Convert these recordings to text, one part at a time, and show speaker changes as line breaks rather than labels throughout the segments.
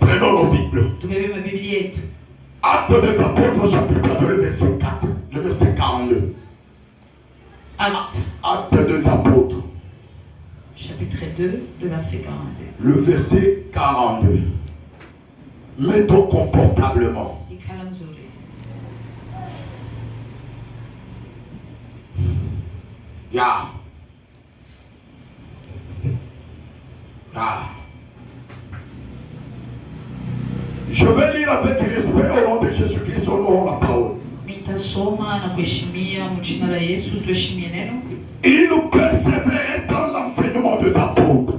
Prenons nos Bibles. Actes des Apôtres, chapitre 2, le verset 4, le verset 42. Actes des Apôtres.
Chapitre 2, le verset 42.
Le verset 42. Mettons confortablement. Je vais lire avec respect au nom de Jésus-Christ, au nom de la parole. Il nous persévérait dans l'enseignement des apôtres,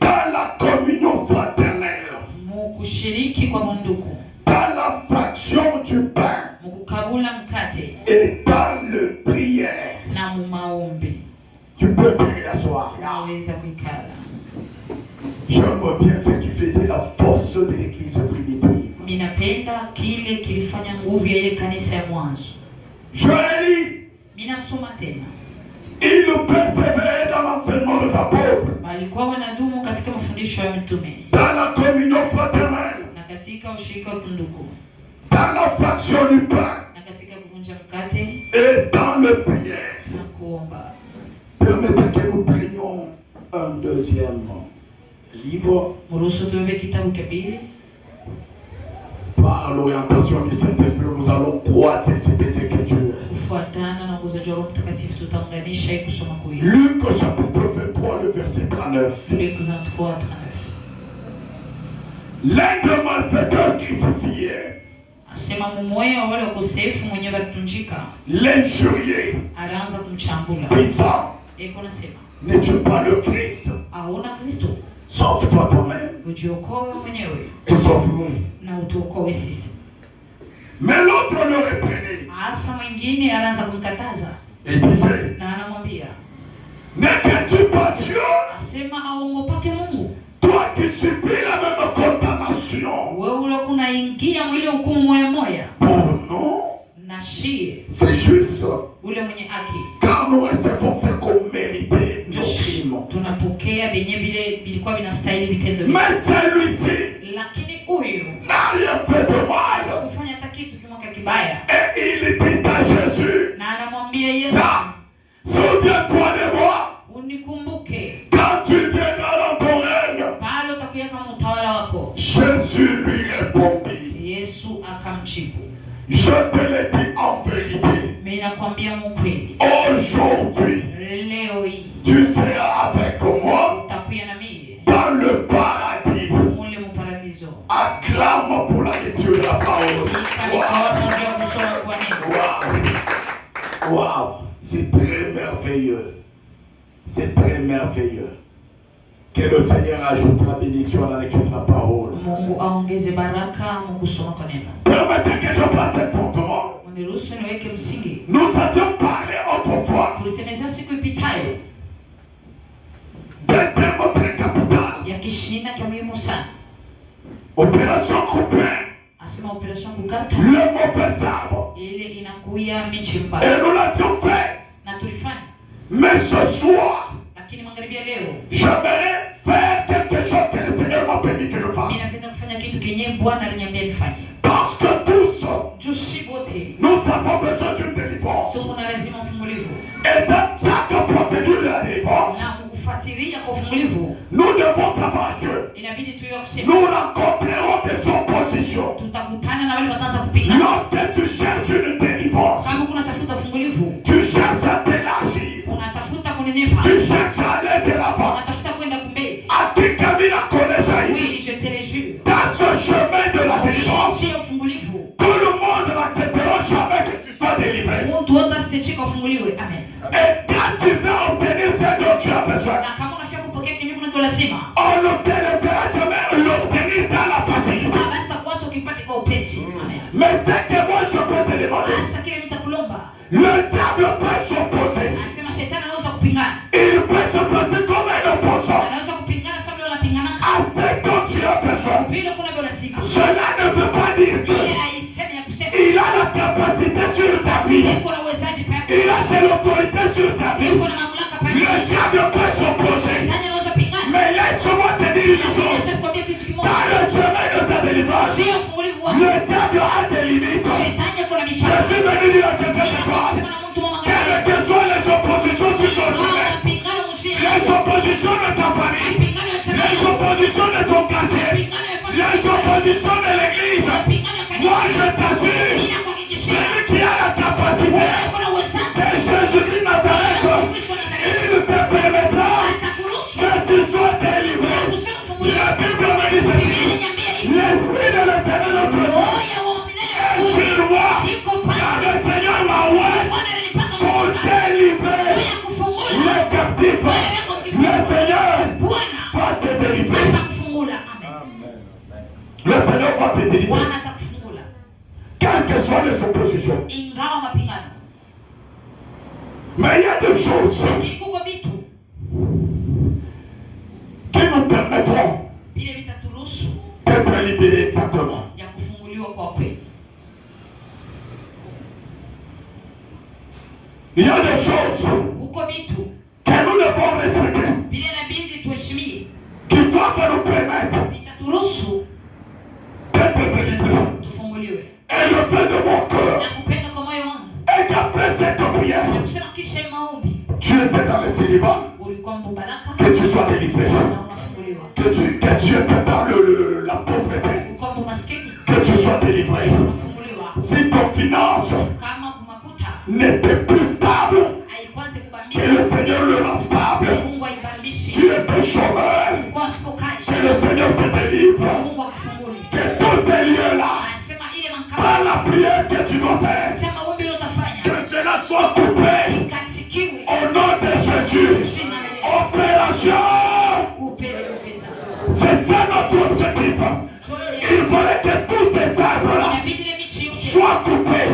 dans la communion fraternelle, dans la fraction du pain et dans le prière. Tu peux prier à soir. J'aime bien ce qui faisait la force de l'église primitive. Je lis. Il nous persévérait dans l'enseignement des apôtres, dans la communion fraternelle, dans la fraction du pain et dans le prière. Permettez que nous prions un deuxième livre par l'orientation du Saint-Esprit. Nous allons croiser ces deux écritures. Luc chapitre 23, le verset 39. L'un des malfaiteurs crucifiés, l'injurié, disant, n'es-tu pas le Christ? Sauve-toi toi-même et sauve-nous. Mais l'autre le reprenait et disait, ne crains-tu pas Dieu? Toi qui subis la même condamnation, pour nous c'est juste, car nous recevons ce qu'on méritait nos crimes. Mais celui-ci n'a rien fait de mal. Et il dit à Jésus, souviens-toi de moi quand tu viendras dans ton règne. Jésus lui répondit, je te l'ai dit en vérité, aujourd'hui tu seras avec moi dans le paradis. Acclame pour la lecture de la parole. Wow. Wow. C'est très merveilleux. C'est très merveilleux. Que le Seigneur ajoute la bénédiction à la lecture de la parole. Permettez que je place un fondement. Nous avions parlé autrefois d'un thème très capital. Opération coupée. Le mauvais arbre. Et nous l'avions fait. Mais ce soir, j'aimerais faire quelque chose que le Seigneur m'a permis que je fasse. Parce que tous, nous avons besoin d'une délivrance. Et dans chaque procédure de la délivrance, nous devons savoir Dieu. Nous rencontrerons des oppositions. Lorsque tu cherches une délivrance, tu cherches à t'élargir, tu cherches à aller de l'avant. À qui Camila connaît Jaïd?
Oui, je te le jure.
Dans ce chemin de la délivrance,
tout
le monde n'acceptera jamais que tu sois délivré. Et quand tu veux obtenir ce dont tu as besoin, on n'obtiendra jamais l'obtenir dans la facilité. Mais c'est que moi je peux te demander. Le diable peut s'opposer. Il peut s'opposer comme un opposant à ce dont tu as besoin. Cela ne veut pas dire qu'il a la capacité sur ta vie. Il a de l'autorité sur ta vie. Le diable peut s'opposer. Mais laisse-moi te dire une chose. Dans le chemin de ta délivrance, le diable a des limites. Je suis venu dire à quelqu'un ce soir, quelles que soient les oppositions sur ton chemin, les oppositions de ta famille, les oppositions de ton quartier, les oppositions de l'église, moi je t'assure, celui qui a la capacité, c'est Jésus-Christ Nazareth. Il te permettra que tu sois délivré. La Bible me dit ceci, l'Esprit de l'Éternel notre Dieu est sur moi, car le Seigneur m'a envoyé pour délivrer les captifs. Le Seigneur va te délivrer. Le Seigneur va te délivrer. Quelles que soient les oppositions. Mais il y a des choses qui nous permettront d'être libérés exactement. Il y a des choses que nous devons respecter, qui doivent nous permettre d'être délivrés. Et le fait de mon cœur est qu'après cette prière, tu étais dans le célibat, que tu sois délivré, que tu étais dans la pauvreté, que tu sois délivré. Si ton finance n'était plus stable, que le Seigneur le rend stable. Tu es chômeur, que le Seigneur te délivre. Que tous ces lieux-là, par la prière que tu dois faire, que cela soit coupé au nom de Jésus. Opération. C'est ça notre objectif. Il fallait que tous ces arbres-là soient coupés.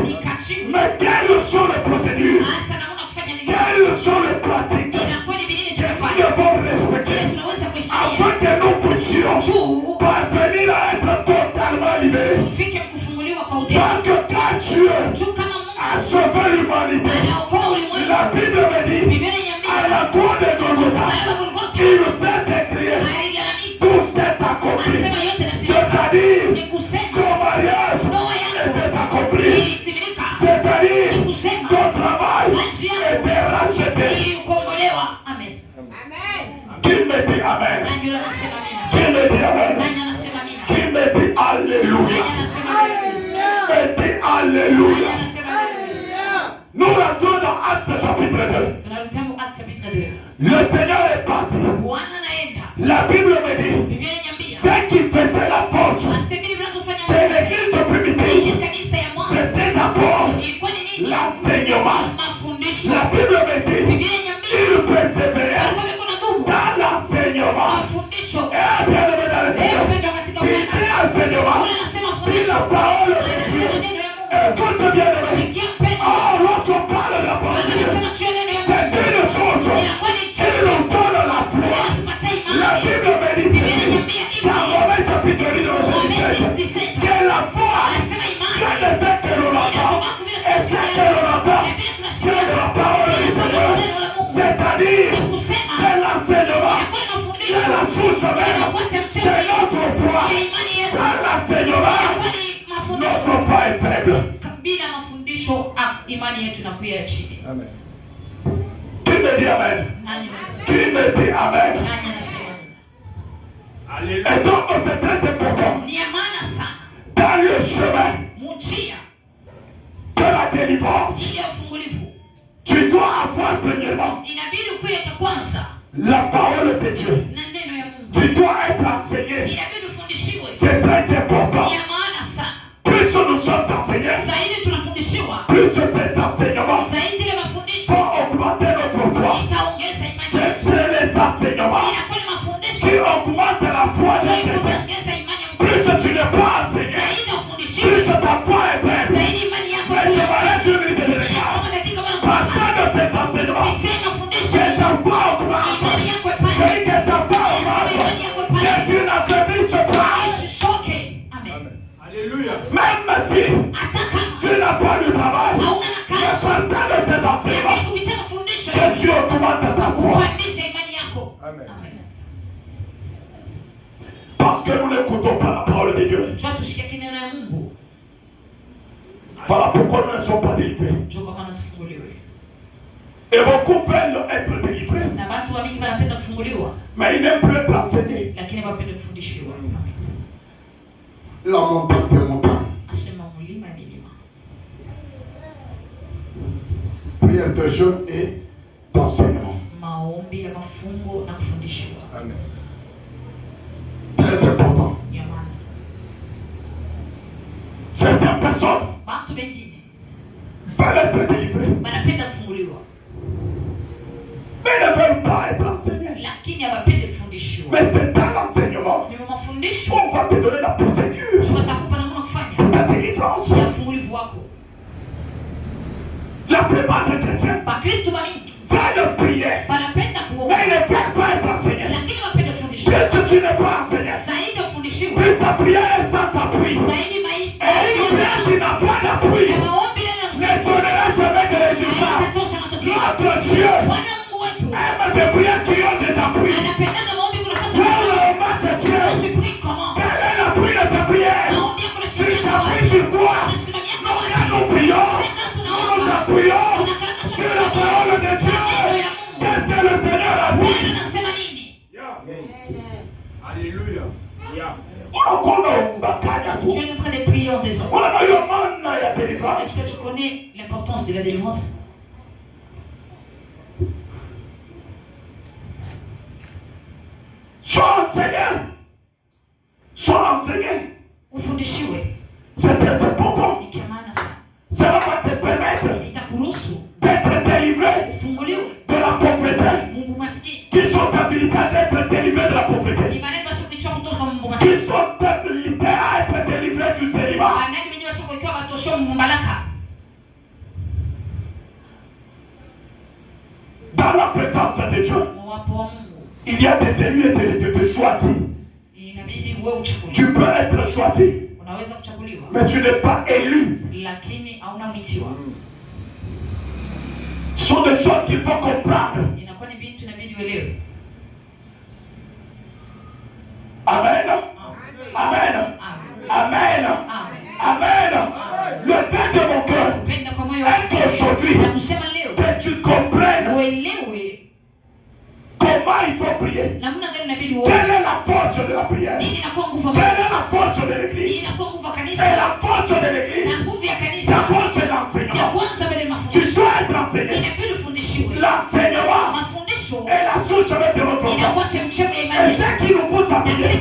Mais quelles sont les procédures? Quelles sont les pratiques que nous devons respecter afin que nous puissions parvenir à être totalement libérés? Parce que quand Dieu a sauvé l'humanité, la Bible me dit, à la croix de Golgotha, il s'est écrit, tout est accompli. C'est-à-dire, ton mariage était accompli. C'est-à-dire, ton travail était racheté. Qui me dit Amen? Qui me dit Amen? Qui me dit Alléluia? Me dit Alléluia. Nous rentrons dans Actes chapitre 2. Le Seigneur est parti. La Bible me dit, ce qui faisait la force de l'église primitive, c'était d'abord l'enseignement. La Bible me dit, il persévérait dans l'enseignement. Et bien aimé dans le Seigneur, qui dit enseignement, dit la parole de Dieu. Écoute bien aimé. Oh, lorsqu'on parle de la parole de Dieu, c'est une chose qui nous donne la foi. La Bible me dit ceci, dans Romains chapitre 17, que la foi vient de ce que l'on entend, et ce que l'on entend vient de la parole du Seigneur. C'est-à-dire, c'est l'enseignement qui est la source même de notre foi. Sans l'enseignement, notre foi est faible. Amen. Qui me dit Amen? Qui me dit Amen? Alléluia. Et donc c'est très important dans le chemin de la délivrance. Tu dois avoir premièrement la parole de Dieu. Tu dois être enseigné. C'est très important. Plus nous sommes enseignés, plus ces enseignements vont augmenter notre foi. C'est les enseignements qui augmentent la foi des chrétiens. Plus tu n'es pas enseigné, plus ta foi est faible. Mais je m'arrête une minute de regard. Partant de ces enseignements, que ta foi augmente. Je dis que ta foi augmente. Que tu n'affaiblisses pas. Alléluia. Même si tu n'as pas de travail, mais partant de ces enseignements, que tu augmentes ta foi.
foi.
Amen.
Parce que nous n'écoutons pas la parole de Dieu. Voilà pourquoi nous ne sommes pas délivrés. Et beaucoup veulent être délivrés. Mais ils n'aiment plus être enseignés. La montagne des montagnes. Prière de jeûne et d'enseignement.
Amen.
Très important. Certaines personnes veulent être délivrées. Mais ne veulent pas être enseignés. Mais c'est dans l'enseignement on va te donner la procédure de ta délivrance. La plupart des chrétiens veulent prier, mais ils ne veulent pas être enseignés. Puisque tu n'es pas enseigné, puisque ta prière est sans appui, et une prière qui n'a pas d'appui ne donnera jamais de résultat. Notre Dieu aime des prières qui ont des appuis. Là où on remarque Dieu, quel est l'appui de ta prière? Tu t'appuies sur quoi? Non, quand nous prions, nous nous appuyons sur la parole de Dieu. Qu'est-ce que le Seigneur a dit?
Alléluia.
Je suis en train de prier en désordre. Est-ce que tu connais l'importance de la délivrance?
Sois enseigné. Sois enseigné. C'est très important. Cela va te permettre d'être délivré de la pauvreté. Qui sont habilités d'être délivrés de la pauvreté. Qui sont habilités à être délivrés du célibat. Dans la présence de Dieu, il y a des élus et de choisis. Tu peux être choisi, mais tu n'es pas élu. Ce sont des choses qu'il faut comprendre. Amen. Amen. Amen. Amen. Le fait de mon cœur est qu'aujourd'hui, que tu comprennes comment il faut prier. Quelle est la force de la prière? Quelle est la force de l'église? Et la force de l'église, d'abord c'est l'enseignement. Tu dois être enseigné. L'enseignement est la source de notre foi. Et ce qui nous pousse à prier,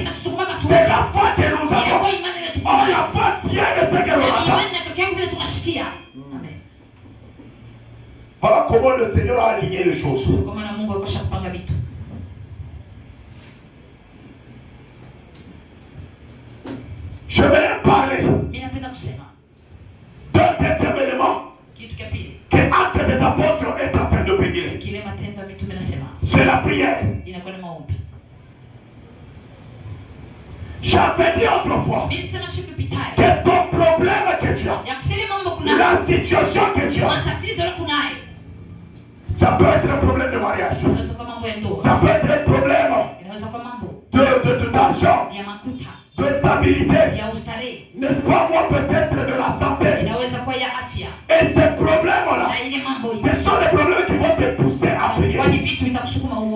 c'est la foi que nous avons. Oh, la foi tient de ce que l'on attend. Voilà comment le Seigneur a aligné les choses. Je vais parler d'un deuxième élément que Actes des Apôtres est en train de bénir. C'est la prière. J'avais dit autrefois que ton problème que tu as, la situation que tu as, ça peut être un problème de mariage, ça peut être un problème d'argent, de stabilité, n'est-ce pas, moi peut-être de la santé. Et ces problèmes-là, ce sont des problèmes qui vont te pousser à prier.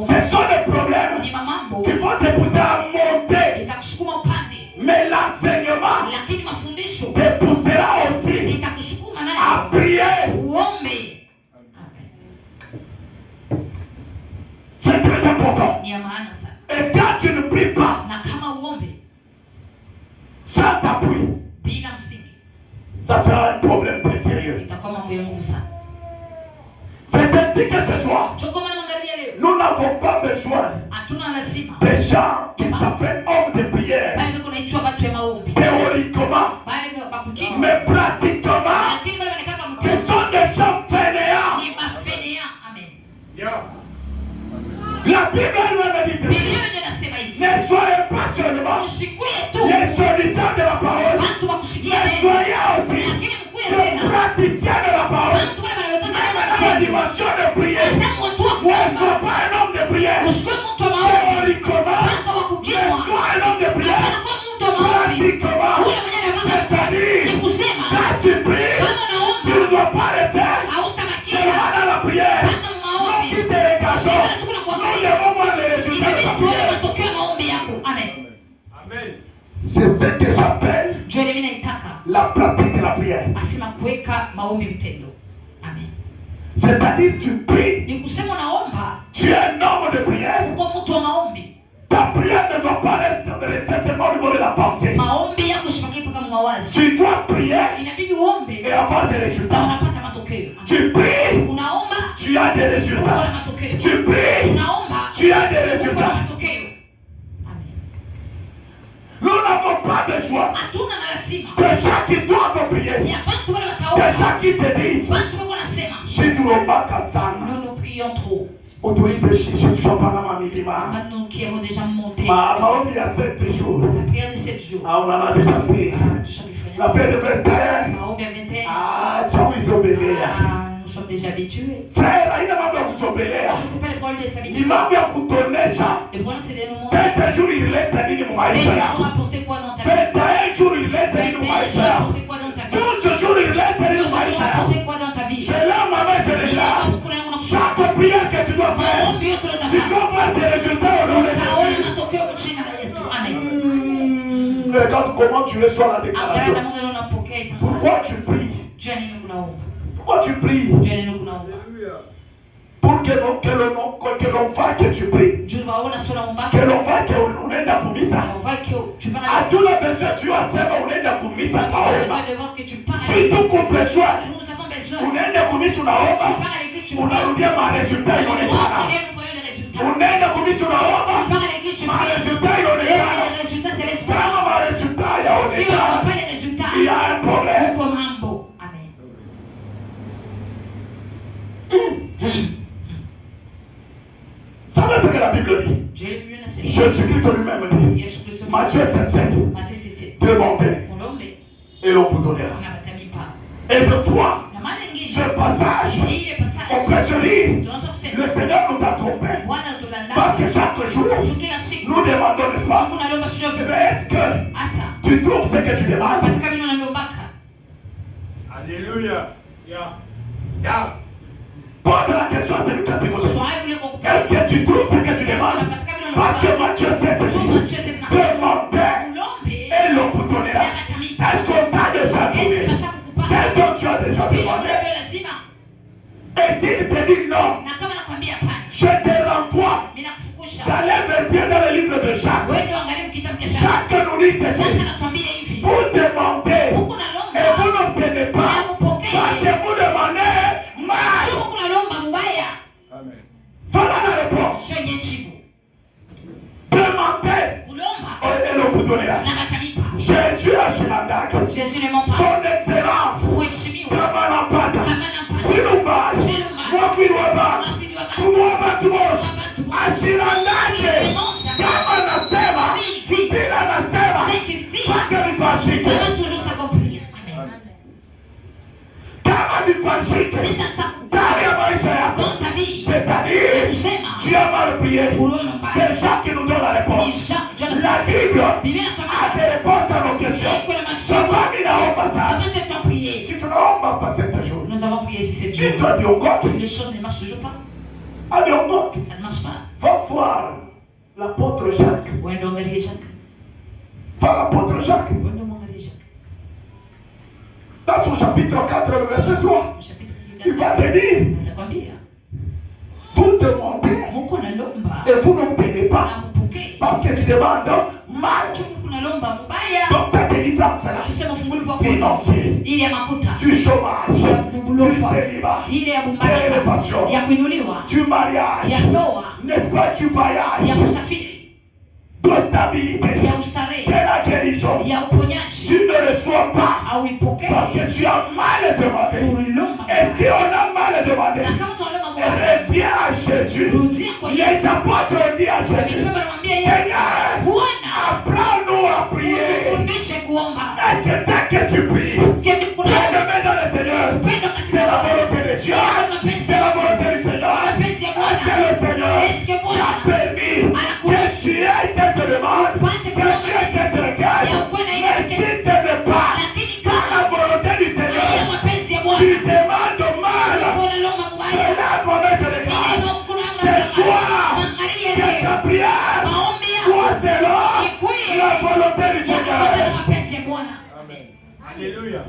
Ce sont des problèmes qui vont te pousser à monter. Mais l'enseignement te poussera aussi à prier. C'est très important. Et quand tu ne pries pas sans appui, ça sera un problème très sérieux. C'est ainsi que ce soir, nous n'avons pas besoin des gens qui s'appellent hommes de prière théoriquement, mais pratiquement, ce sont des gens fainéants. La Bible elle-même dit ceci. Ne soyez pas seulement les auditeurs de la parole, mais soyez aussi des praticiens de la parole. Même dans la dimension de prière. Ne sois pas un homme de prière. Théoriquement, ne sois un homme de prière. Pratiquement, c'est-à-dire, quand tu pries, tu ne dois pas rester seulement dans la prière. Nous qui te régageons, nous devons voir les résultats de ta prière.
Amen.
C'est ce que j'appelle la pratique de la prière. C'est-à-dire tu pries, tu es un homme de prière. Ta prière ne doit pas rester seulement au niveau de la pensée. Tu dois prier et avoir des résultats. Tu pries, tu as des résultats. Tu pries, tu as des résultats. Nous n'avons pas de choix. Des gens qui doivent prier. Des gens qui se disent,
nous prions trop.
Autorise
Nous qui avons déjà monté.
il y a 7 jours.
La prière de 7 jours.
On en a déjà fait. La prière de 21.
Nous sommes déjà habitués.
Frère, il n'a pas de s'obéir.
C'est pas le problème de s'habituer.
Il m'a bien coutonné.
Le problème c'est de nous montrer.
7 jours, il est tenu mon maïs. 21 jours, il est tenu mon maïs. 12 jours, il est tenu mon maïs. C'est là, maman, je l'ai là. Chaque prière que tu dois faire, tu dois voir des résultats au nom de Jésus. Regarde comment tu reçois la déclaration. Pourquoi tu pries? Pourquoi tu pries? Pour que l'on voit que tu pries. Que l'on voit que l'on est dans la misa. À tous les besoins, tu as seulement on est dans la misa. Si tu comprends ça, on est dans la misa. On a eu ma résultat, on est là. On est dans la misa. Ma résultat, on est là. Quand ma résultat, on est là. Il y a un problème. Ça va ce que la Bible dit. Jésus-Christ lui-même dit. Matthieu 7:7. Demandez et l'on vous donnera. Et de foi, ce passage, on peut se dire, le Seigneur nous a trompés. Parce que chaque jour, nous demandons, n'est-ce pas? Mais est-ce que tu trouves ce que tu demandes?
Alléluia.
Pose la question à celui qui a tes côtés. Est-ce que tu trouves ce que tu demandes? Parce que Matthieu 7 dit, demandez et l'on vous donnera. Est-ce qu'on t'a déjà donné? C'est dont tu as déjà demandé. Et s'il te dit non, je te renvoie dans les versions dans le livre de Jacques. Jacques nous dit ceci. Vous demandez et vous n'obtenez pas. Parce que vous demandez mal.
Amen.
Voilà la réponse. Demandez et l'on vous donnera. Jésus a Shimandak. Son excellence. Tamanapata. Silumba. Mwakiruaba. Kumuaba tumos. Ashilandake. Kama nasema. Bila nasema. Paka nifashike. Kama nifashike. Ndani ya maisha yako. C'est-à-dire, tu as mal prié. C'est Jacques qui nous donne la réponse. La Bible a des réponses à nos questions. C'est pas qu'il n'a pas ça. Si tu n'as pas 7 jours,
nous avons prié ici 7 jours.
Et toi,
les choses ne marchent toujours pas.
Ça
ne marche pas.
Va voir l'apôtre Jacques. Va l'apôtre Jacques. Dans son chapitre 4, le verset 3, il va te dire, vous demandez et vous n'obtenez pas parce que tu demandes mal. Donc ta délivrance là, financier, du chômage, du célibat, de l'élévation, du mariage, n'est-ce pas, du voyage, de stabilité, de la guérison, tu ne reçois pas parce que tu as mal demandé. Et si on a mal demandé, reviens à Jésus. Les apôtres ont dit à Jésus, Seigneur, apprends-nous à prier. Est-ce que c'est que tu pries? Prends le main dans le Seigneur. C'est la volonté de Dieu. C'est la permis que tu aies cette demande, que tu aies cette requête. Mais si ce n'est pas dans la volonté du Seigneur, tu demandes mal. Cela, mon maître de grâce, c'est soit que ta prière soit selon la volonté du Seigneur.
Amen. Alléluia.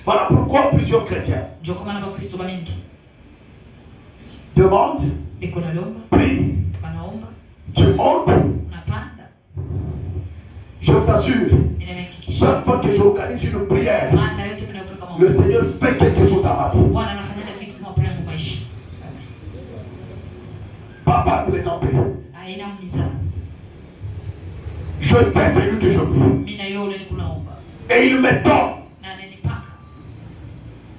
Voilà pourquoi plusieurs chrétiens demandent, prient, tu montes. Je vous assure, chaque fois que j'organise une prière, le Seigneur fait quelque chose à ma vie. Papa plaisanter. Je sais celui que je prie. Et il me donne.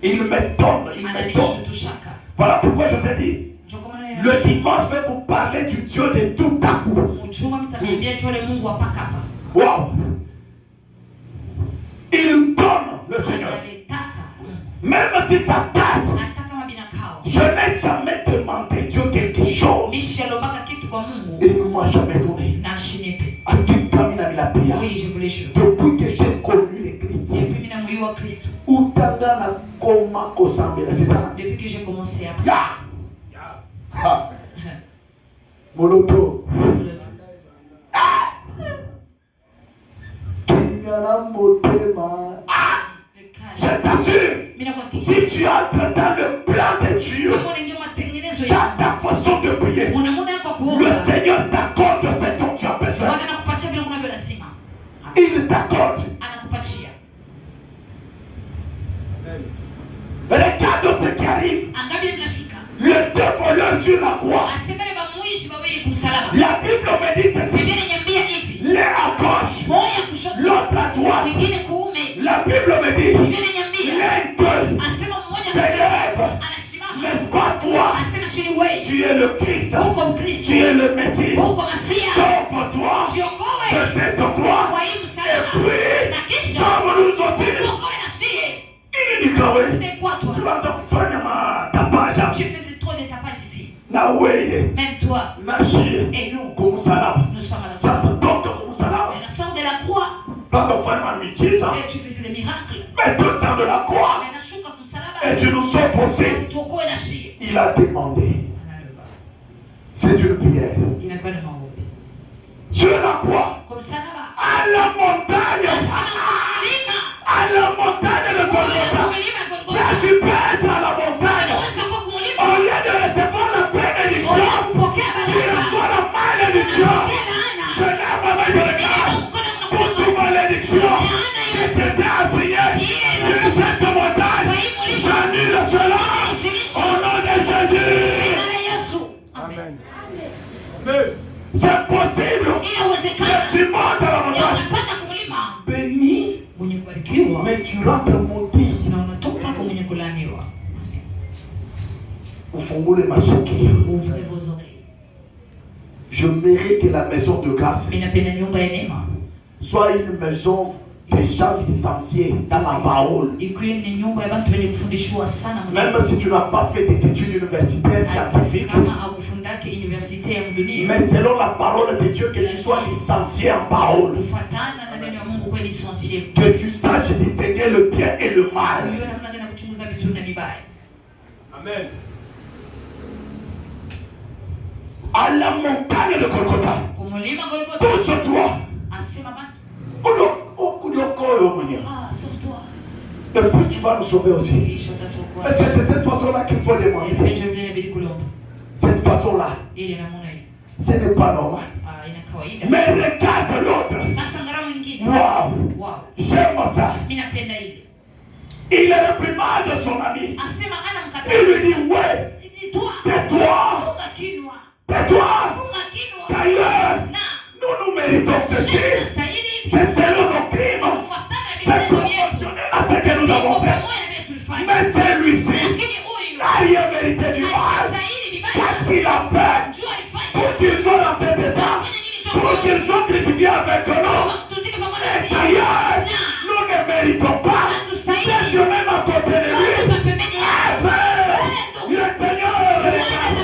Il me donne. Voilà pourquoi je vous ai dit, le dimanche, je vais vous parler du Dieu de tout à coup. Wow. Il donne, le Seigneur. Même si ça date, je n'ai jamais demandé Dieu quelque chose. Et il ne m'a jamais donné.
Oui, je voulais jouer.
Depuis que j'ai connu le Christ.
Depuis que j'ai commencé à
Moloto. Je t'assure, si tu entres dans le plan de Dieu, dans ta façon de prier, le Seigneur t'accorde ce dont tu as besoin. Il t'accorde. Regarde ce qui arrive. Les deux voleurs sur la croix. La Bible me dit ceci. L'un à gauche, l'autre à droite. La Bible me dit, l'un d'eux s'élève. N'est-ce pas toi? Tu es le Christ. Tu es le Messie. Sauve-toi de cette croix. Et puis, sauve-nous aussi.
C'est quoi toi?
Tu vas faire ma tapage.
Tu faisais trop de tapage ici.
Même
toi.
Et nous sommes à la
ça
se toque comme ça là.
Et la sorte de la croix.
Et
tu faisais des miracles.
Mais tout ça de la croix. Et tu nous sauves aussi. Il a demandé. C'est une prière. Sur la croix. À la montagne. À la montagne de Golgotha. Ça, tu peux être à la montagne. Au lieu de recevoir la bénédiction, tu reçois la malédiction. Je l'aime avec le cœur. Toute malédiction qui t'était assignée sur cette montagne, j'annule cela au nom de Jésus.
Amen.
C'est possible que tu montes à la montagne. Béni, mais tu rentres maudit. Ouvrez
vos oreilles.
Je mérite que la maison de grâce soit une maison de gens licenciés dans la parole. Même si tu n'as pas fait des études universitaires scientifiques, mais selon la parole de Dieu, que tu sois licencié en parole. Que tu saches distinguer le bien et le mal.
Amen.
À la montagne de Golgotha, pousse-toi. Et puis tu vas nous sauver aussi. Est-ce que c'est cette façon-là qu'il faut demander? Cette façon-là, ce n'est pas normal. Mais regarde l'autre. Wow. J'aime ça. Il réprimande son ami. Il lui dit, ouais, tais-toi. Tais-toi. D'ailleurs, nous méritons ceci. C'est selon nos crimes. C'est proportionnel à ce que nous avons fait. Mais celui-ci n'a rien mérité du mal. Qu'est-ce qu'il a fait pour qu'ils soient dans cet état? Pour qu'ils soient crucifiés avec nous? Et d'ailleurs, nous ne méritons pas d'être même à côté de lui. Le Seigneur regarde.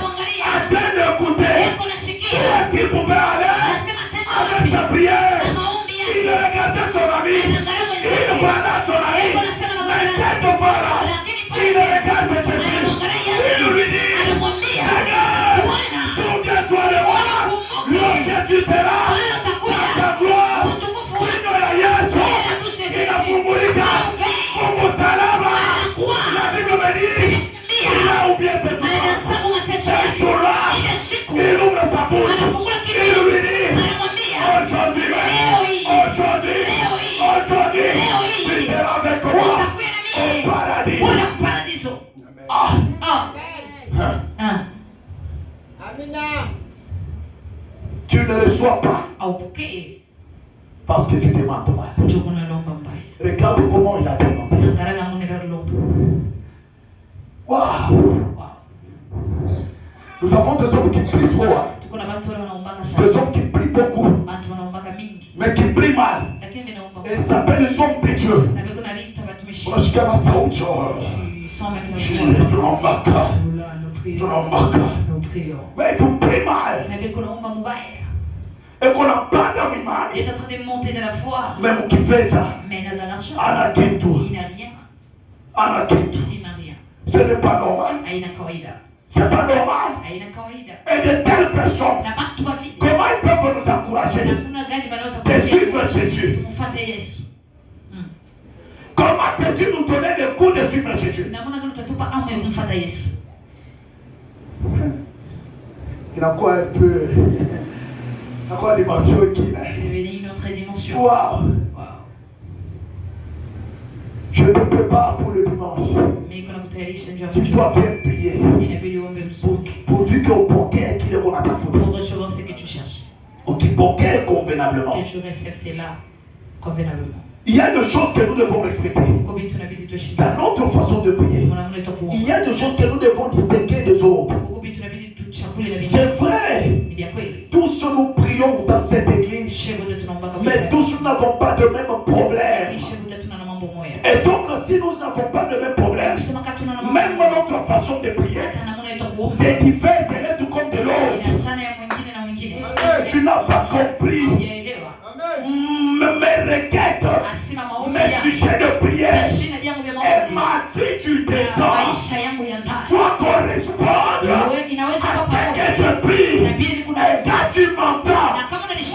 de Jésus. Il lui dit, Seigneur, souviens-toi de moi lorsque tu seras dans ta gloire. Sinon la Yesu inafungulika comme salama. La Bible me dit, il a oublié cette joie. Ce jour-là, il ouvre sa bouche. Il lui dit, aujourd'hui, tu seras avec moi au paradis. Tu ne reçois pas parce que tu demandes mal. Regarde comment il a demandé. Waouh! Nous avons des hommes qui prient trop. Des hommes qui prient beaucoup, mais qui prient mal. Et ils s'appellent les hommes de Dieu. Unashikana sauti. Mais il faut prier mal. Et qu'on a pas d'amimani.
Il est en train de monter de la foi.
Même qui fait ça.
Mais il n'a l'argent.
Il
n'a rien. Il n'a rien.
Ce n'est pas normal. C'est pas normal. Et de telles personnes, comment ils peuvent nous encourager de suivre Jésus? Comment peux-tu nous donner le coup de suivre Jésus? Il a quoi un peu. Il a quoi dimension qui est
une autre dimension.
Waouh! Je te prépare pour le dimanche. Tu dois bien prier. Pourvu qu'Ukipokee kile unatafuta.
Pour recevoir ce que tu cherches.
Ukipokee convenablement.
Que tu reçoives cela convenablement.
Il y a des choses que nous devons respecter. Dans notre façon de prier, il y a des choses que nous devons distinguer des autres. C'est vrai. Tous nous prions dans cette église, mais tous nous n'avons pas de même problème. Et donc, si nous n'avons pas de même problème, même notre façon de prier, c'est différent de l'être comme de l'autre. Tu n'as pas compris. Mes requêtes, mes sujets de prière et ma vie du dedans doit correspondre à ce que je prie. Et quand tu m'entends,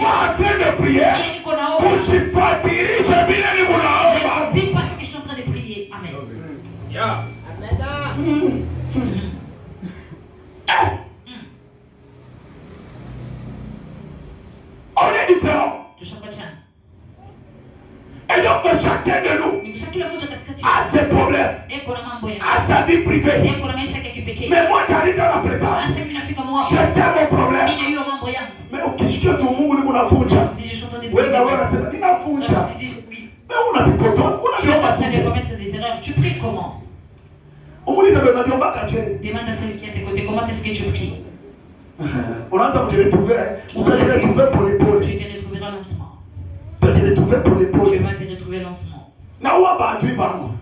moi en train de prier, pour que je fasse dirige, je
suis en train de prier. Amen.
On est différents. Et donc chacun de nous a ses problèmes, a sa vie privée. Mais moi j'arrive dans la présence, je sais mon problème. Mais ukishikia tu Mungu ni unafunja. Wewe na wewe unasema ninafunja. Mais unapikoto, unaomba
tu pries comment?
Umuliza bwana unaomba kaje?
Demande à celui qui est à tes côtés, comment est-ce que tu pries?
Unaanza kujiretrouver, utajiretrouver pole pole.
Tu te retrouveras lentement.
Tu vas te retrouver
lentement.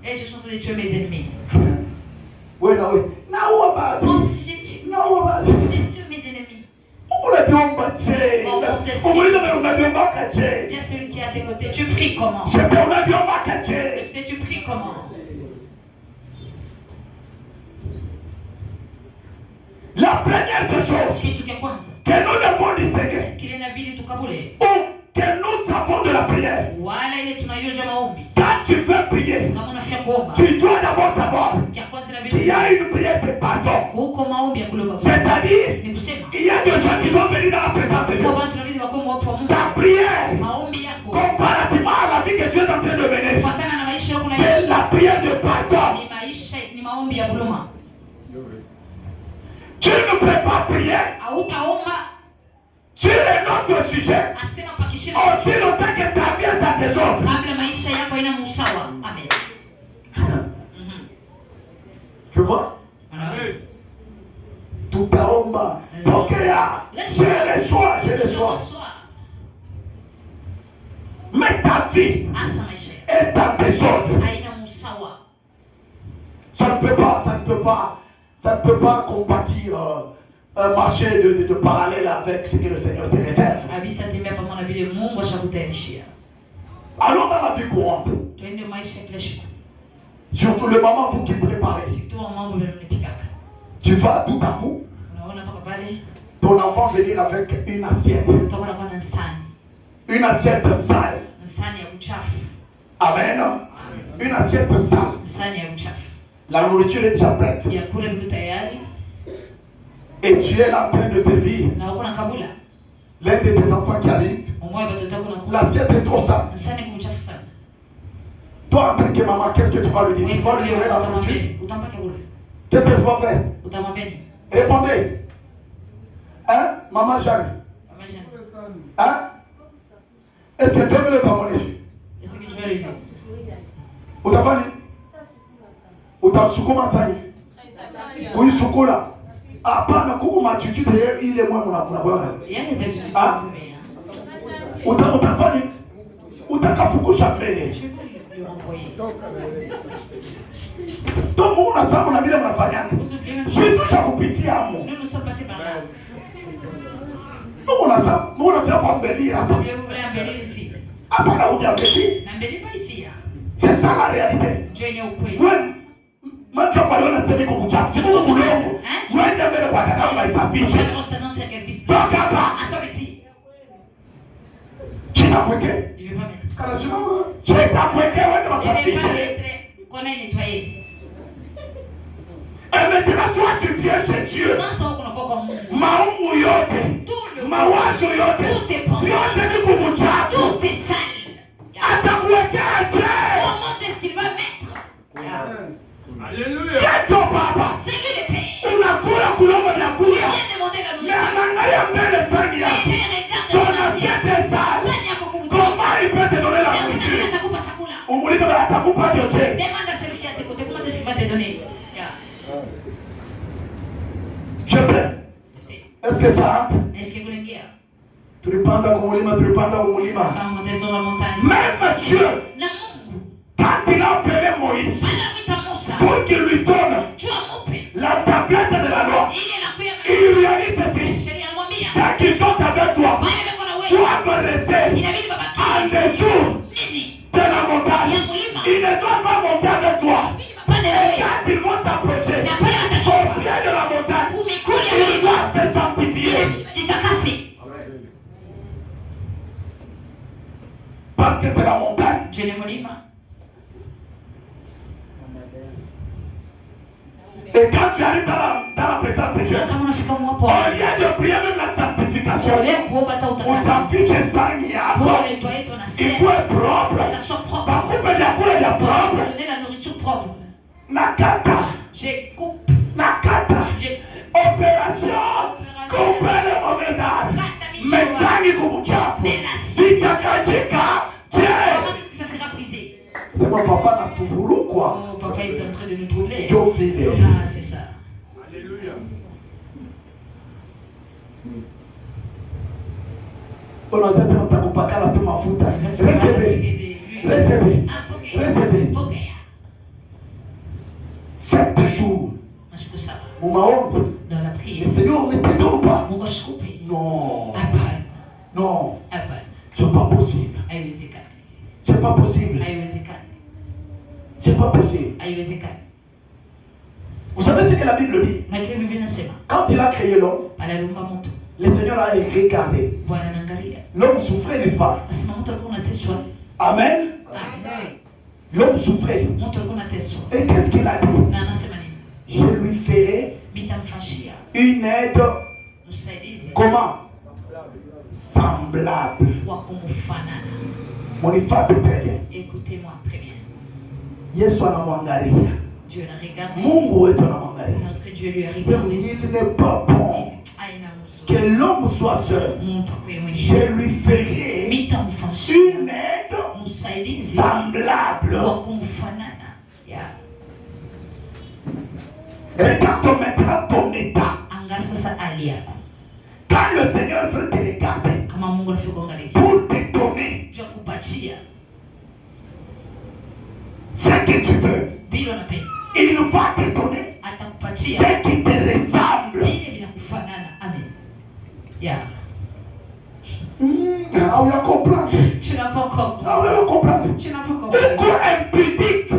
Et
je suis en train de tuer mes ennemis.
Oui.
Oh, si j'ai tué mes ennemis. Dis à celui qui est à tes côtés, tu pries comment? Tu pries comment?
La première des choses que nous devons distinguer, que nous avons de la prière. Quand tu veux prier, tu dois d'abord savoir qu'il y a une prière de pardon. C'est-à-dire, il y a des gens qui doivent venir dans la présence de Dieu. Ta prière, comparativement à la vie que tu es en train de mener, c'est la prière de pardon. Tu ne peux pas prier sur un autre sujet aussi longtemps que ta vie est dans tes autres. Tu vois? Tout à omba. Je reçois. Mais ta vie est dans tes autres. Ça ne peut pas compatir un marché de parallèle avec ce que le Seigneur te réserve. Allons dans la vie courante. Surtout le moment vous qui préparez. Tu vas tout à coup. Ton enfant venir avec une assiette. Une assiette sale. Amen. Une assiette sale. La nourriture est déjà prête. Et tu es là en train de servir l'un de tes enfants qui arrive. L'assiette est trop sale. Toi, en tant que maman, qu'est-ce que tu vas lui dire? Tu vas lui donner la nourriture? Qu'est-ce que tu vas faire? Répondez. Hein? Maman j'arrive. Hein? Est-ce que tu veux le tamoner? Utafanya? Utasukuma sana. Kuisukula. Hapana kuku machuchude ile mwe mnabwana. Ah? Utafanya? Utakafukusha mbele. Donc on a ça on a bien mnafanya. Je touche à kupitia hapo. Nous on a ça, nous on a fait pas embellir hapa. Hapana hujambeli. C'est ça la réalité. Ouais. Macho kwa yona sema iko kuchafu. Sio Mungu mlongo. Wewe mbele kwa kaka maisafishe. Toka hapa. China kweke. Kana chuma. Cheka kweke wewe masafishe. Et maintenant toi tu viens chez Dieu. Maungu yote. Mawazo yote. Yote ni kumuchafu. Atakuwekea je?
Alléluia.
Yeto baba. Unakula kulomba vyakula. Na angalia mbele sani yako. Ton assiette sale. Comment il peut te donner la nourriture? Umuliza kama atakupa yote. Je vais. Est-ce que ça entre? Tulipanda kumulima. Même Dieu, quand il a appelé Moïse pour qu'il lui donne la tablette de la loi, il lui a dit ceci: ceux qui sont avec toi doivent rester en dessous de la montagne. Ils ne doivent pas monter avec toi. Et quand ils vont s'approcher au pied de la montagne, ils doivent se sanctifier. Parce que c'est la montagne. Et quand tu arrives dans la présence de Dieu, au lieu de prier même la sanctification, usafishe sangi yako ikuwe propre, bakupe vyakula vya propre. Nakata opération coupe les mauvais arbres, mais sangi kumuchafu itakajika. C'est mon papa n'a tout voulu quoi.
Oh, papa est en train de nous troubler.
Ah,
c'est ça.
Alléluia.
On a dit on t'a coupé la tout mafuta. Recevez. 7 jours.
Dans la prière.
Le Seigneur ne t'étonne pas. Non. Non. C'est pas possible. C'est pas possible. C'est pas possible. Vous savez ce que la Bible dit? Quand il a créé l'homme, le Seigneur a regardé. L'homme souffrait, n'est-ce pas? Amen. L'homme souffrait. Et qu'est-ce qu'il a dit? Je lui ferai une aide. Comment? Semblable. Mon ifate très bien.
Écoutez-moi très bien.
Yesu anamwangalia.
Dieu la regarde.
Mungu wetu anamwangalia.
Notre Dieu lui a regardé.
Il n'est pas bon que l'homme soit seul. Je lui ferai une aide semblable. Regarde maintenant ton état. Quand le Seigneur veut te regarder pour te donner ce que tu veux, il va te donner ce qui te ressemble. On va comprendre.
Tu n'as pas encore
On va comprendre.
Tu n'as pas compris.
Pourquoi impudique?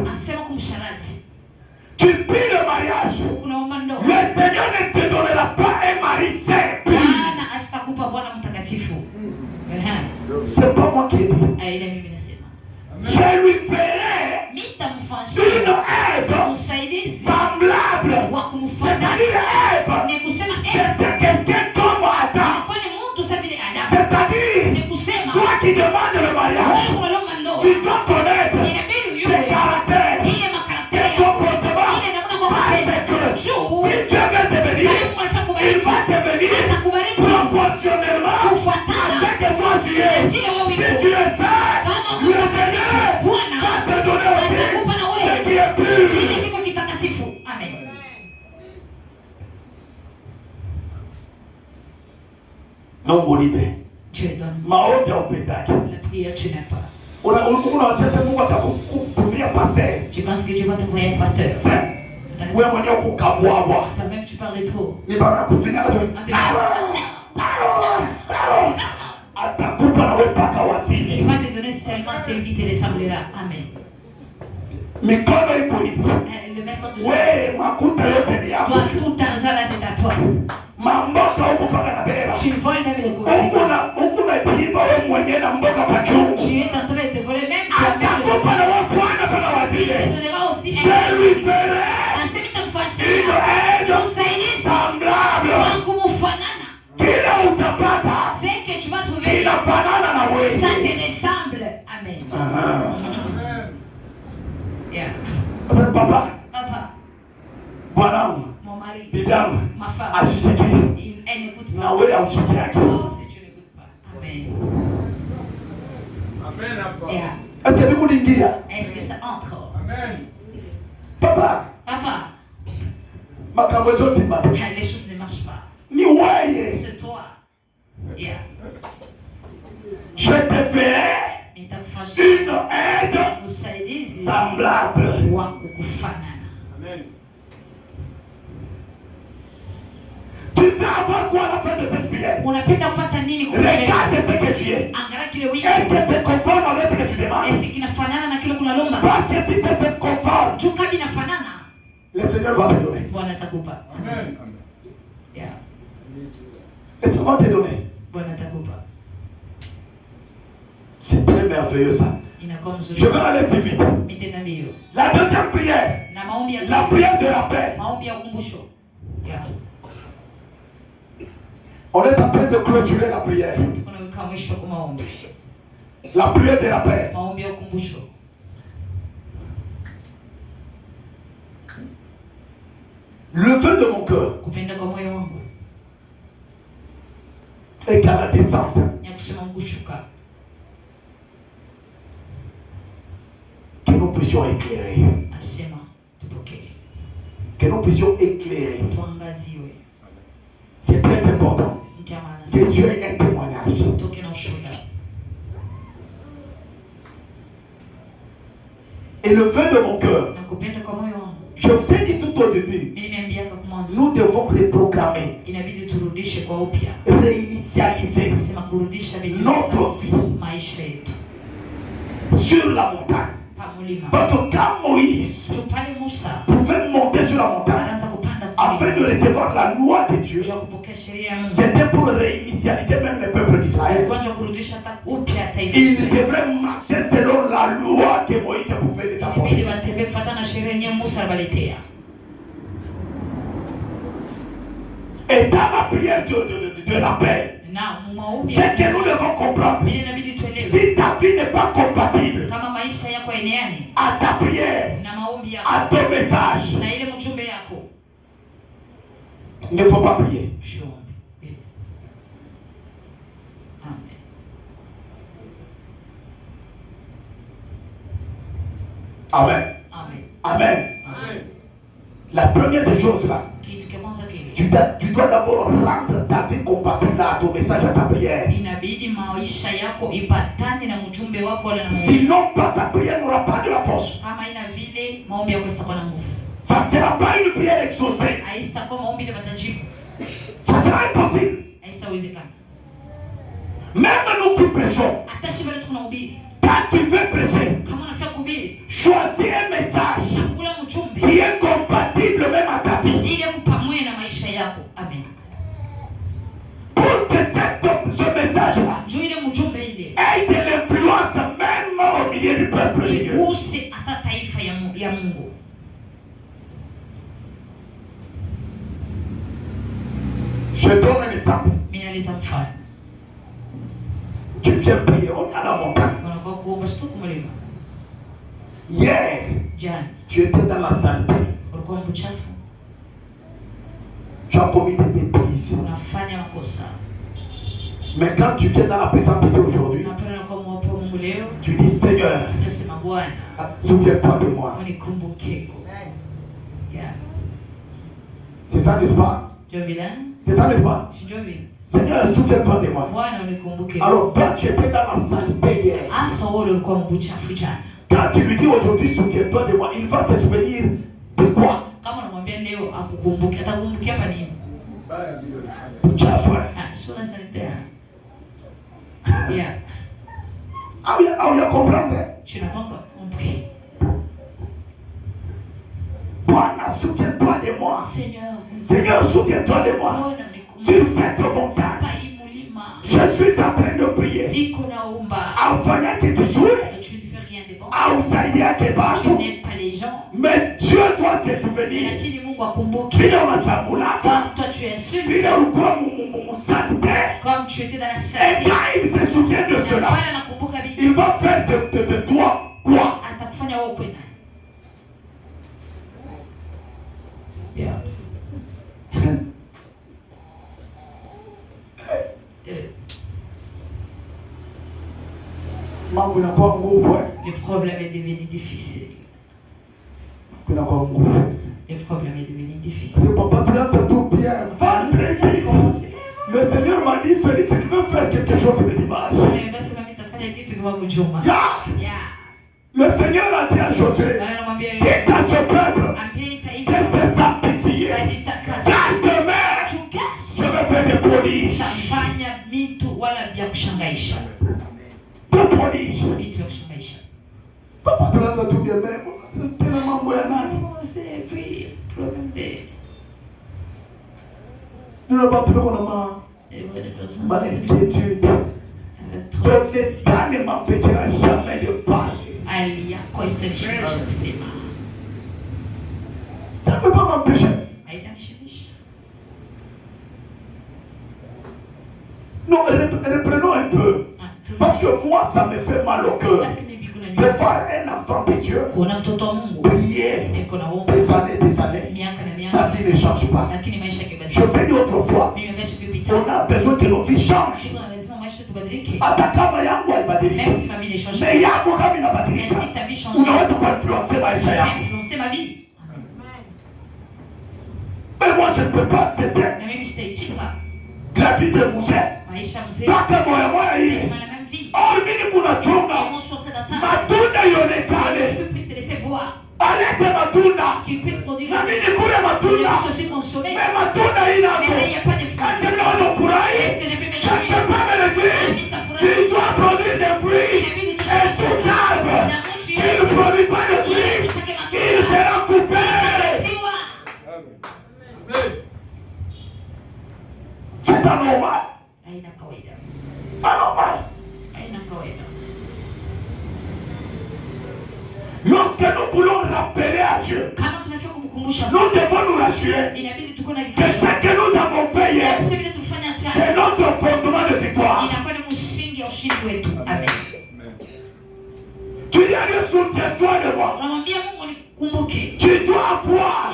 mari saint pur. C'est pas moi qui ai dit. Je lui ferai une aide semblable. C'est-à-dire Ève, c'était quelqu'un comme Adam. C'est-à-dire, toi qui demandes le mariage, tu dois connaître tes caractères, tes comportements. Parce que si Dieu veut te bénir, il va te bénir proportionnellement avec que toi tu es. Si tu es sage, le Seigneur va te donner aussi ce qui est pur.
Amen.
Non, mon idée.
Dieu donne.
Maombi au pétage.
La prière, tu n'aimes pas.
Tu
penses que Dieu va t'envoyer un pasteur? Toi-même, tu parles trop. Il va te donner seulement celui qui te ressemblera. Amen.
Le
maître de toi, tout l'argent là, c'est à toi. Tu voles même les gouvernements. Tu es en train de te voler même toi-même le gouvernement. Il te donnera aussi
je lui ferai une aide semblable. Kila utapata
C'est que tu vas trouver.
kinafanana na wewe.
Ça te ressemble. Amen. Yeah.
Papa, bwanangu,
mon mari,
bidangu,
ma femme,
ashishiki
elle n'écoute pas.
na wewe aushiki yake.
Oh, si tu n'écoutes pas. Amen.
Amen.
Yeah.
Est-ce que vous l'ingia?
Est-ce que ça entre?
Amen.
Papa, makambo zote mbaya.
Les choses ne marchent pas.
Ni wewe.
C'est toi. Yeah.
Je te ferai une aide semblable.
Amen.
Tu veux avoir quoi à la fin de cette prière? Regarde ce que tu es. Est-ce que c'est conforme avec ce que tu demandes? Parce que si c'est conforme, le Seigneur va te donner.
Amen.
Le Seigneur va te donner. C'est très merveilleux ça. Je vais aller si vite. La deuxième prière, la prière de rappel. On est en train de clôturer la prière. La prière de rappel. Le vœu de mon cœur est qu'à la descente, que nous puissions éclairer. Que nous puissions éclairer. C'est très important que Dieu ait un témoignage. Et le vœu de mon cœur, je vous ai dit tout au début, nous devons reprogrammer, réinitialiser notre vie sur la montagne. Parce que quand Moïse pouvait monter sur la montagne afin de recevoir la loi de Dieu, c'était pour réinitialiser même le peuple d'Israël. Il devrait marcher selon la loi que Moïse pouvait les apporter. Et dans la prière de rappel, c'est que nous devons comprendre. Si ta vie n'est pas compatible à ta prière, à ton message, il ne faut pas prier. Amen. Amen. La première des choses là, tu dois d'abord rendre ta vie compatible à ton message, à ta prière. Sinon, ta prière n'aura pas de la force. Ça ne sera pas une prière exaucée. Ça sera impossible. Même nous qui prêchons, quand tu veux prêcher, choisis un message qui est compatible même à ta vie. milieu du peuple de Dieu.
iguse hata taifa ya Mungu.
Je donne un exemple.
Mimi naleta mfano.
Tu viens prier, on est à la montagne.
Unakuwa kuomba siku mlima.
Hier,
Jana
tu étais dans la saleté.
ulikuwa mchafu.
Tu as commis des bêtises.
Unafanya makosa.
Mais quand tu viens dans la présence de Dieu aujourd'hui,
Unapenda kwa mwapo Mungu leo.
tu dis Seigneur,
Nasema Bwana,
souviens-toi de moi.
unikumbuke. Yeah.
C'est ça, n'est-ce pas?
Ndio vile?
C'est ça, n'est-ce pas?
Ndio vile.
Seigneur, souviens-toi de moi.
Bwana unikumbuke.
Alors, toi, tu étais dans la saleté hier.
Asa wewe ulikuwa mchafu jana.
Quand tu lui dis aujourd'hui, souviens-toi de moi, il va se souvenir de quoi?
Kama unamwambia leo akukumbuke, atakumbukia hapa nini?
Uchafu.
Sio sanitaire. Yeah.
Ah oui, comprendre.
Tu n'as pas encore compris.
Bwana, souviens-toi de moi.
Seigneur,
souviens-toi de moi. Sur cette montagne, je suis en train de prier. Afanya kitu zuri, ausaidia kibatu. Mais Dieu doit se souvenir. Vile unachambulaka, vile ulikuwa msalite. Et quand il se souvient de cela, il va faire de toi quoi?
Le problème est devenu difficile. Le problème est devenu difficile.
C'est papa, tu as tout bien. Vendredi, le Seigneur m'a dit, Félix, tu veux faire quelque chose le dimanche. Le Seigneur a dit à Josué, dis à ce peuple de se sanctifier. Car demain, je vais faire des prodiges. Des prodiges. Papa, tu as tout bien, mais tellement mambo ya nani? Nous n'avons pas trouvé ma inquiétude. Ton état ne m'empêchera jamais de parler. Ça ne peut pas m'empêcher. Non, reprenons un peu. Parce que moi, ça me fait mal au cœur de voir un enfant de Dieu prier des années. Sa vie ne change pas. Je vais dire autrefois, on a besoin que nos vies changent. Hata kama yangu haibadilika, mais yako kama inabadilika, unaweza kuinfluencer maisha yangu. Mais moi je ne peux pas accepter la vie de mzee. Mpaka moya ile. Mimi kunachunga matunda ionekane. Alete matunda. Na mimi kule matunda. Mais matunda inako. Quand je dois furahi, je ne peux pas me réjouir. Tu dois produire des fruits. Et tout arbre qui ne produit pas de fruits, il sera coupé. C'est anormal. Anormal. Lorsque nous voulons rappeler à Dieu, nous devons nous rassurer que ce que nous avons fait hier, c'est notre fondement de victoire. Tu dis à Dieu, souviens-toi de moi. Tu dois avoir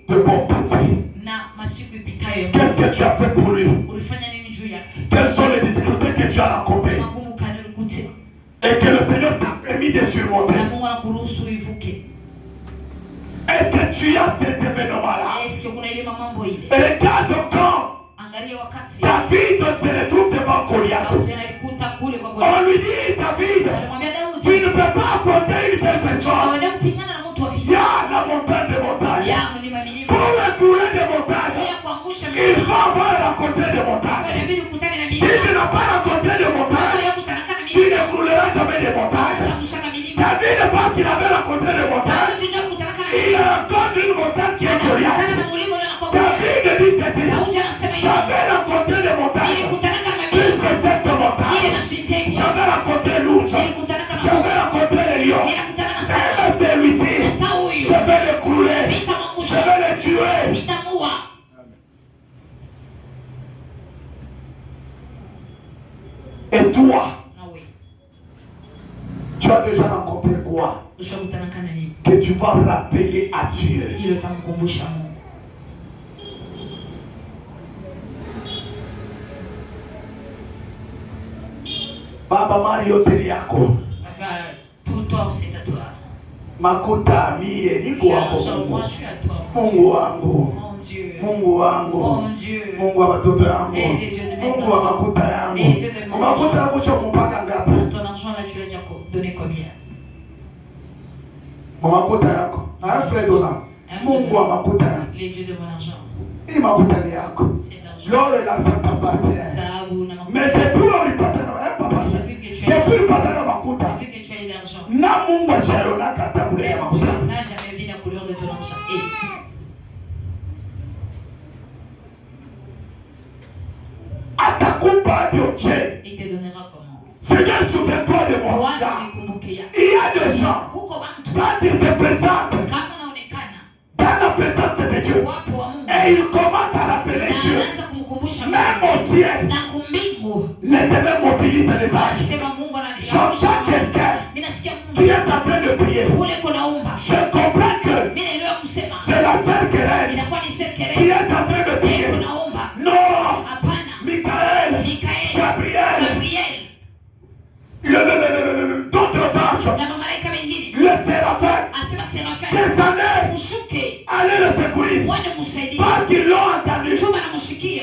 de bons passés. Qu'est-ce que tu as fait pour lui? Quelles sont les difficultés que tu as rencontrées? Et que le Seigneur t'a permis de surmonter. Est-ce que tu as ces événements-là? Et regarde quand David se retrouve devant Goliath. On lui dit, David, tu ne peux pas affronter une telle personne. Il y a la montagne des montagnes. Pour écouler des montagnes, il faut avoir rencontré des montagnes. Si tu n'as pas rencontré des montagnes, tu ne rouleras jamais des montagnes. David, parce qu'il avait rencontré des montagnes, il rencontre une montagne qui est Goliath. David dit ceci: j'avais rencontré des montagnes plus que cette montagne. J'avais rencontré l'ours. J'avais Et toi,
Ah oui.
tu as déjà rencontré quoi que tu vas rappeler à Dieu? Baba Mario Teliako.
Tout tort, c'est à toi.
Makuta mie niko hapo.
Moi je suis à toi.
Mungu wangu.
Mon Dieu.
Mungu wangu.
Mon Dieu.
Mungu wa watoto yangu. Mungu wa makuta yangu. Makuta yangu cho mpaka ngapi?
Ton argent là tu l'as déjà donné combien?
Makuta yako. Na Fredona. Mungu wa makuta yangu.
Les dieux de mon argent.
Hii makuta ni yako. Lors l'argent t'appartient. Mais depuis on ripata na papa. Depuis ripata na makuta.
Depuis que tu as eu l'argent.
Na Mungu ajaona kata kule ya makuta.
On n'a jamais vu la couleur de ton argent.
Atakupa bioche.
Il te donnera comment?
Seigneur, souviens-toi de moi. Il y a des gens, quand ils se présentent dans la présence de Dieu, et ils commencent à rappeler Dieu, même au ciel, l'Éternel mobilise les âges. J'entends quelqu'un qui est en train de prier. Je comprends que c'est la sœur Kérène qui est en train de prier. Non, Michael, Gabriel, d'autres anges, le séraphin, des années, allez le secourir, parce qu'ils l'ont entendu.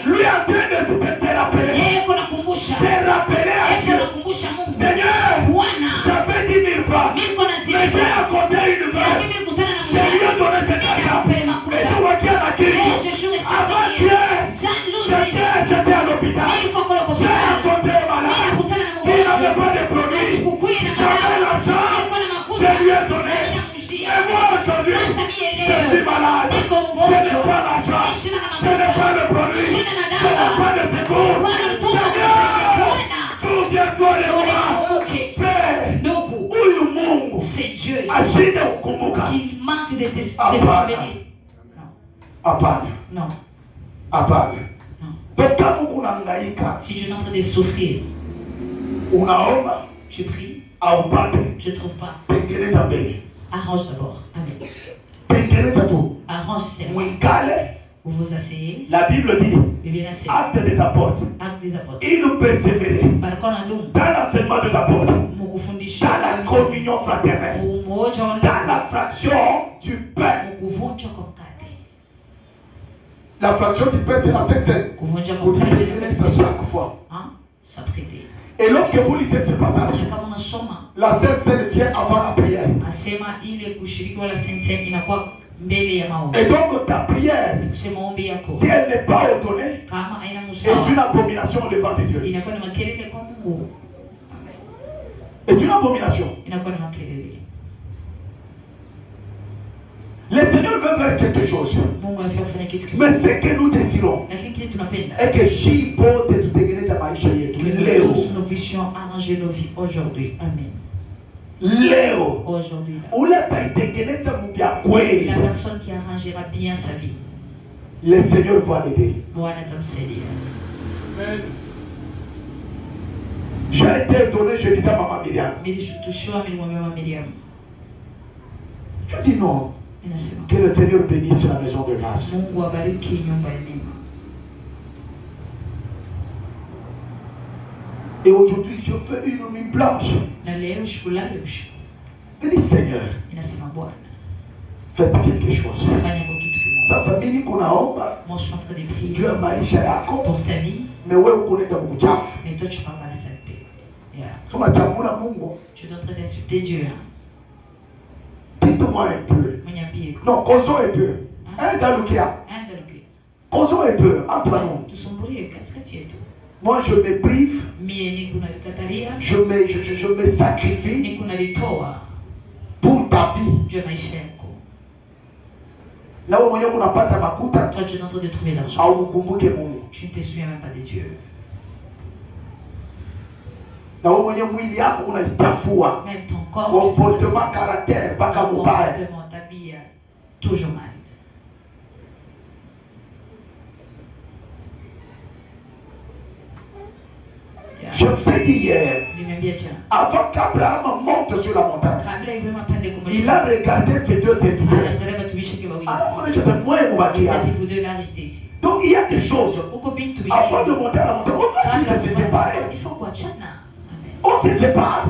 Lui est en train de se rappeler, de rappeler à Dieu, Seigneur, j'avais 10 000 francs, mais j'ai accordé une veuve, je lui ai donné cet argent, et tu vois qu'il y en a qui, avant-hier, j'étais à l'hôpital, j'ai rencontré un malade qui n'avait pas de produit, j'avais l'argent, je lui ai donné. Et moi aujourd'hui, je suis malade, je n'ai pas l'argent, je n'ai pas de produit, je n'ai pas de secours. Seigneur, souviens-toi de moi. Fais huyu Mungu ashinde kukumbuka. Hapana.
Non.
Hapana. Kama unahangaika,
si je suis en train de souffrir,
unaomba,
je prie,
haupate,
je ne trouve pas.
Tengeneza mbele.
Arrange d'abord. Amen.
Tengeneza tu.
Arrange c'est
Mwikale.
Vous vous asseyez.
La Bible dit, acte des apôtres. Il nous persévérait dans l'enseignement des apôtres, dans la communion fraternelle, dans la fraction du pain. La fraction du pain, c'est la Sainte Seine. Vous lisez ça chaque fois. Et lorsque vous lisez ce passage, la Sainte Seine vient avant la prière. Et donc ta prière, si elle n'est pas ordonnée, est une abomination devant Dieu. Est une abomination. Le Seigneur veut faire quelque chose. Mais ce que nous désirons est que Jibo te tutengeneza maisha yetu leo.
Nous puissions arranger nos vies aujourd'hui. Amen.
Leo.
Aujourd'hui.
La
personne qui arrangera bien sa vie.
Le Seigneur va l'aider.
Amen.
J'ai été étonné, je disais à Maman Myriam. Je dis non. Que le Seigneur bénisse la maison de grâce. Et aujourd'hui, je fais une nuit blanche. Je dis Seigneur, faites quelque chose. Sasa mimi kunaomba juu ya maisha yako, mais wewe ukunenda mchafu.
Mais toi tu parles pas de saleté.
Soma jamula Mungu.
Tu es en train d'insulter Dieu.
Dites-moi un peu. Non, causons un peu. Un dalukia. Causons un peu entre nous. Moi je me prive. Je me sacrifie pour ta vie. Là où on n'a pas ta makuta,
toi tu es en train de trouver l'argent. Tu ne te souviens même pas de Dieu.
Là où on a
même ton corps,
comportement, caractère, pas comme
ta vie toujours mal.
Je vous ai dit hier, avant qu'Abraham monte sur la montagne, il a regardé ces deux serviteurs. Alors on est chez moi et Moubakia. Donc il y a des choses. Avant de monter à la montagne, on doit juste se séparer. On se sépare.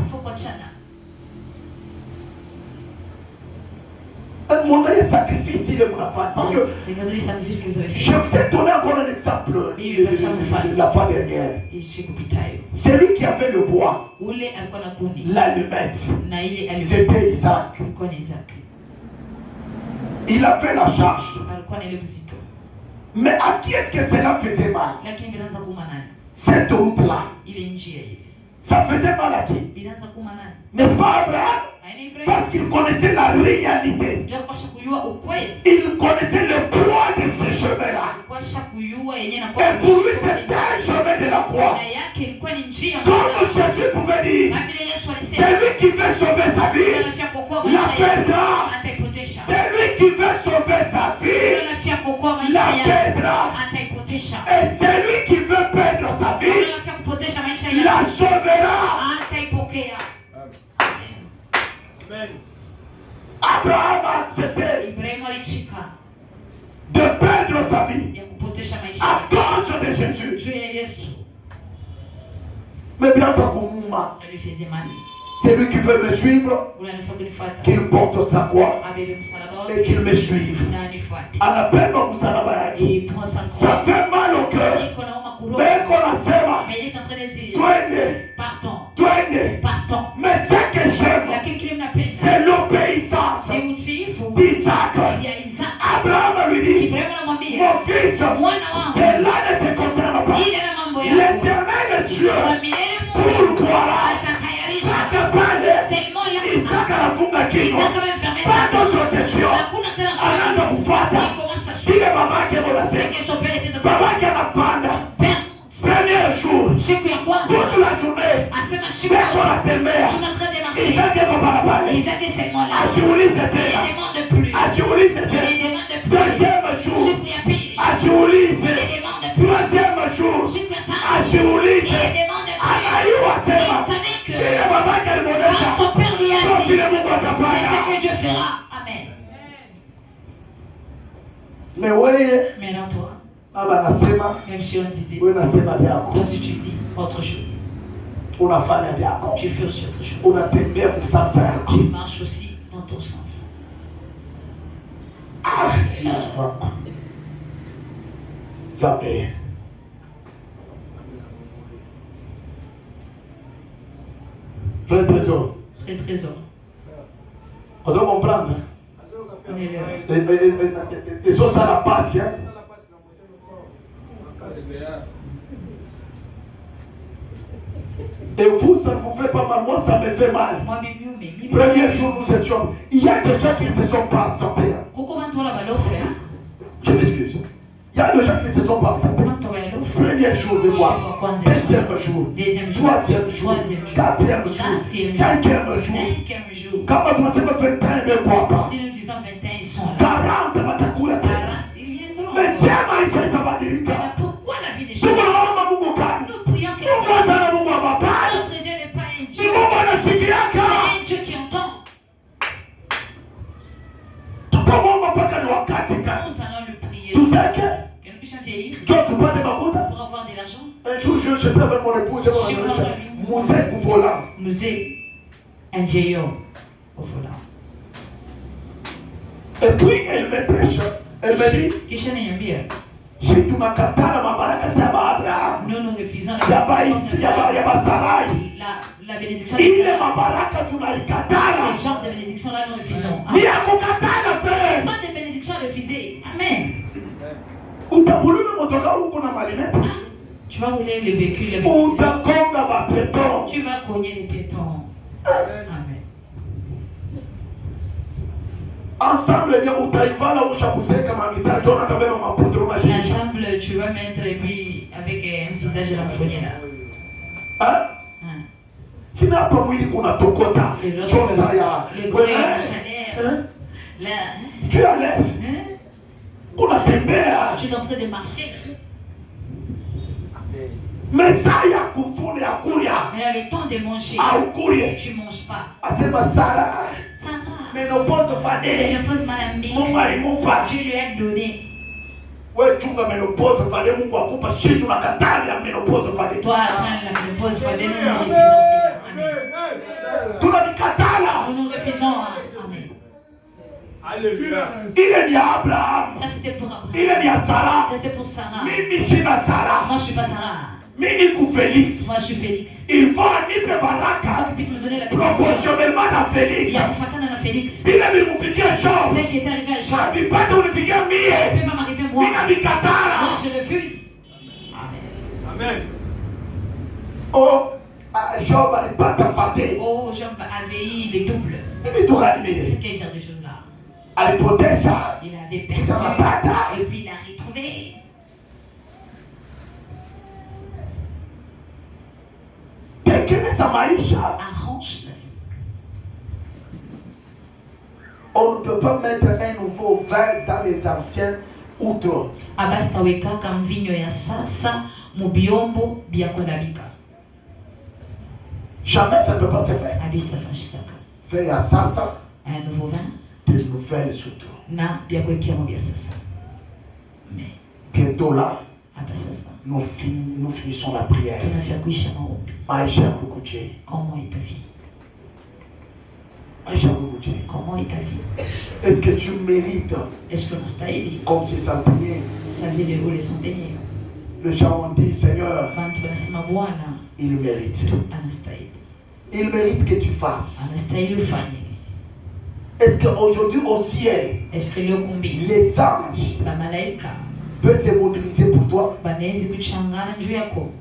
Montrer les sacrifices, il est mon enfant. Parce que je vous ai donné encore un exemple de la fois dernière. C'est lui qui avait le bois, l'allumette. C'était Isaac. Il avait la charge. Mais à qui est-ce que cela faisait mal? Cette route-là. Ça faisait mal à qui? N'est-ce pas Abraham? Parce qu'il connaissait la réalité. Il connaissait le poids de ce chemin-là. Et pour lui, c'était un chemin de la croix. Comme Jésus pouvait dire, celui qui veut sauver sa vie, la perdra. Celui qui veut sauver sa vie, la perdra. Et celui qui veut perdre sa vie, la sauvera. Abraham a accepté de perdre sa vie à cause de Jésus. Mais bien ça lui faisait mal. C'est lui qui veut me suivre, qu'il porte sa croix et qu'il me suive. Ça fait mal au cœur. Mais qu'on a fait partons. Mais ce que j'aime, c'est l'obéissance d'Isaac. Abraham lui dit, mon fils, cela ne te concerne pas. L'Éternel Dieu pourvoira. Isaac anafunga kinywa. Pas d'autre question. Anaanza kufuata. Ile babake anasema. Babake anapanda. Premier jour. Toute la journée. Beko anatembea. Isaac yuko barabara. Ajiulize tena. Ajiulize tena. Deuxième jour. Ajiulize. Troisième jour. Ajiulize. Anayua sema. Vile babake alimuonesha. Kwa vile Mungu atafanya.
C'est ce que Dieu fera. Amen.
Mais wewe.
Mais non toi.
Baba nasema.
Même si on disait.
Wewe nasema vyako.
Toi si tu dis autre chose.
Unafanya vyako.
Tu fais aussi autre chose.
Unatembea kusasa yako.
Tu marches aussi dans ton sens.
Ah, Yesu wako. Sabe. Frère Trésor.
Frère Trésor.
Vous allez comprendre.
On est là.
Ils ont ça la passe, hein. Et vous, ça ne vous fait pas mal. Moi, ça me fait mal. Premier jour, nous étions. Il y a des gens qui ne se sont pas absentés. Je m'excuse. Il y a des gens qui ne se sont pas absentés. Premier jour de moi. Deuxième jour. Troisième jour. Quatrième jour. Cinquième jour. Quand on se fait 21, mais quoi pas?
Si nous disons 21, ils sont là.
40, Matakula.
40, ils viendront.
Mais Dieu m'a fait Tabadilika.
Pourquoi la vie des
Nous
choses?
prions
Nous prions que notre Dieu n'est pas un Dieu. C'est un Dieu qui entend.
Nous allons
le prier.
Tout ça que
nous puissions vieillir.
Tu as tout pas de ma
pour avoir de l'argent.
Un jour, je j'étais avec mon épouse, Moussé au volant.
Moussé, un vieil homme au volant.
Et puis, elle me prêche. Elle me dit, j'ai tout ma katana, ma baraka, c'est Abraham.
Nous refusons la bénédiction.
Il est ma baraka, tu m'as katana.
Les gens de bénédiction là, nous refusons.
Il y a mon katana, frère.
Les gens de bénédiction refusés. Amen. Tu vas rouler le véhicule. Tu vas cogner les piétons. Amen.
Ensemble,
tu vas mettre lui avec un visage renfogné là.
Hein? Tu n'as pas voulu qu'on a tokota.
Le gros chaleur.
Tu es à l'aise. Qu'on a tembea.
Tu es en train de marcher.
Mais ça y a
le temps de manger, tu ne manges pas.
Sarah, ménopause fadée.
Ménopause malambi. Dieu lui a donné.
Wewe chunga menopause fade, Mungu akupa shida tunakataa ya menopause fade.
Toi la menopause fade, nous refusons. Amen.
Tunakatala.
Nous refusons. Amen.
Alléluia.
Il est à Abraham.
Ça c'était pour Abraham.
Il est à Sarah.
Ça c'était pour Sarah.
Mimi shina Sarah.
Moi je suis pas Sarah.
Mimi ku Félix.
Moi je suis Félix.
Il faut anipe baraka.
Tu puisses me donner la
proportionnellement à Félix.
Il y a kufatana na Félix.
Bila bimufikia Job.
C'est qui est arrivé à Job.
Abipata unifikia mie.
Ça peut pas m'arriver moi.
Mina mikatara.
Moi je refuse. Amen.
Amen.
Oh, Job alipata fate.
Oh, Job avait eu les doubles.
Mimi tukalimene.
Quel genre de choses là?
Alipotesha.
Il avait perdu et puis il a retrouvé.
Tengeneza maisha.
Arrange la vie.
On ne peut pas mettre un nouveau vin dans les anciens outres.
Abasta weka kamvinyo ya sasa mubiombo bya kodabika.
Jamais ça ne peut pas se faire.
Abista fashitaka.
Vin ya sasa.
Un nouveau vin.
De nouvelles outres.
Na bya kwekemo bya sasa. Mais
bientôt là.
Abasasa.
Nous finissons la prière.
Tunafia kuisha maombi.
Maisha kukuje.
Comment est ta vie?
Maisha kukuje.
Comment est ta vie?
Est-ce que tu mérites?
Est-ce que unastahili?
Comme si ça priait.
Ça vile ule sondenye.
Les gens ont dit, Seigneur,
Bantu wanasema Bwana
il mérite.
anastahili.
Il mérite que tu fasses.
Anastahili ufanye.
Est-ce qu'aujourd'hui au ciel,
Est-ce que leo kumbi
les anges
ba malaika
peuvent se mobiliser pour toi?
banaweza kuchangana juu yako?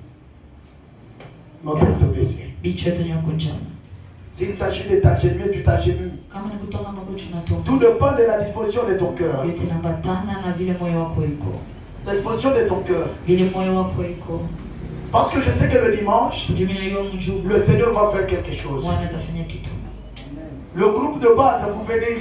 Notre blessé.
Bichwa tunyakunjana.
S'il s'agit de t'agenouiller, tu t'agenouilles.
Kama ni kutoka magoti tunatoka.
Tout dépend de la disposition de ton cœur.
Yote inaambatana na vile moyo wako iko.
La disposition de ton cœur.
Vile moyo wako iko.
Parce que je sais que le dimanche,
Le
le Seigneur va faire quelque chose. Le groupe de base, vous venez